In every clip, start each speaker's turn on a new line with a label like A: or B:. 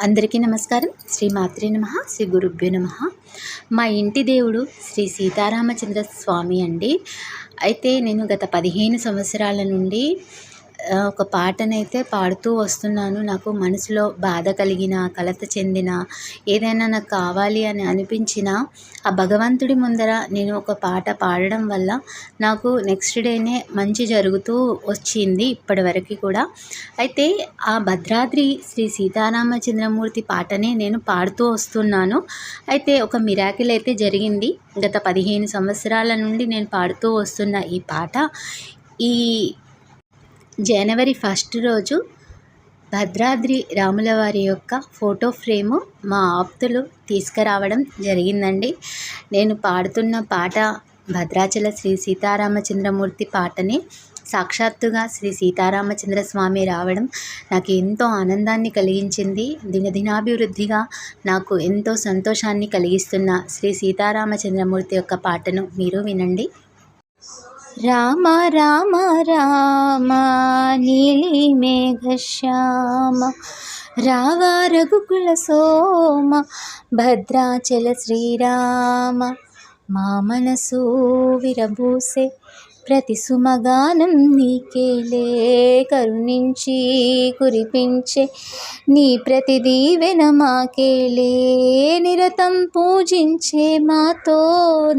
A: అందరికీ నమస్కారం. శ్రీ మాత్రే నమః, శ్రీ గురుభ్యో నమః. మా ఇంటి దేవుడు శ్రీ సీతారామచంద్ర స్వామి అండి. అయితే నేను గత 15 సంవత్సరాల నుండి ఒక పాటనైతే పాడుతూ వస్తున్నాను. నాకు మనసులో బాధ కలిగిన, కలత చెందిన, ఏదైనా నాకు కావాలి అని అనిపించినా ఆ భగవంతుడి ముందర నేను ఒక పాట పాడడం వల్ల నాకు నెక్స్ట్ డేనే మంచి జరుగుతూ వచ్చింది ఇప్పటివరకు కూడా. అయితే ఆ భద్రాద్రి శ్రీ సీతారామచంద్రమూర్తి పాటనే నేను పాడుతూ వస్తున్నాను. అయితే ఒక మిరాకిల్ అయితే జరిగింది. గత 15 సంవత్సరాల నుండి నేను పాడుతూ వస్తున్న ఈ పాట ఈ జనవరి 1 రోజు భద్రాద్రి రాములవారి యొక్క ఫోటో ఫ్రేము మా ఆప్తులు తీసుకురావడం జరిగిందండి. నేను పాడుతున్న పాట భద్రాచల శ్రీ సీతారామచంద్రమూర్తి పాటని సాక్షాత్తుగా శ్రీ సీతారామచంద్ర స్వామి రావడం నాకు ఎంతో ఆనందాన్ని కలిగించింది. దినదినాభివృద్ధిగా నాకు ఎంతో సంతోషాన్ని కలిగిస్తున్న శ్రీ సీతారామచంద్రమూర్తి యొక్క పాటను మీరు వినండి. రామ రామ రామ నీలి మేఘశ్యామ రావ రఘుకుల సోమ భద్రాచల శ్రీరామ మా మనసు విరబూసే ప్రతి సుమగానం నీకేలే కరుణించి కురిపించే నీ ప్రతి దీవెన మాకేలే నిరతం పూజించే మాతో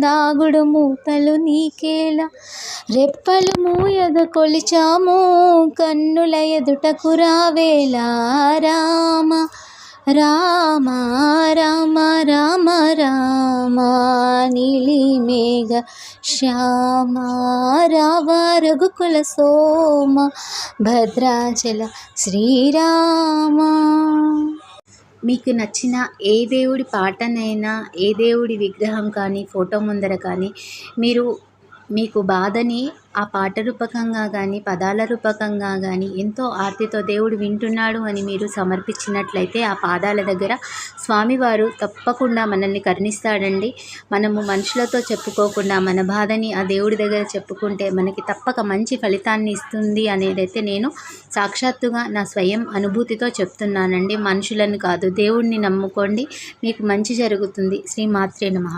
A: దాగుడు మూతలు నీకేలా రెప్పలు మూయగ కొలిచాము కన్నుల ఎదుటకు రావేలా రామ రామ రామ రామ రామ నీలి మేఘ శ్యామ రావ రఘుకుల సోమ భద్రాచల శ్రీరామ. మీకు నచ్చిన ఏ దేవుడి పాటనైనా, ఏ దేవుడి విగ్రహం కానీ, ఫోటో ముందర కానీ మీకు బాధని ఆ పాట రూపకంగా కానీ, పదాల రూపకంగా కానీ ఎంతో ఆర్తితో దేవుడు వింటున్నాడు అని మీరు సమర్పించినట్లయితే ఆ పాదాల దగ్గర స్వామివారు తప్పకుండా మనల్ని కరుణిస్తాడండి. మనము మనుషులతో చెప్పుకోకుండా మన బాధని ఆ దేవుడి దగ్గర చెప్పుకుంటే మనకి తప్పక మంచి ఫలితాన్ని ఇస్తుంది అనేదైతే నేను సాక్షాత్తుగా నా స్వయం అనుభూతితో చెప్తున్నానండి. మనుషులను కాదు, దేవుడిని నమ్ముకోండి, మీకు మంచి జరుగుతుంది. శ్రీ మాత్రే నమః.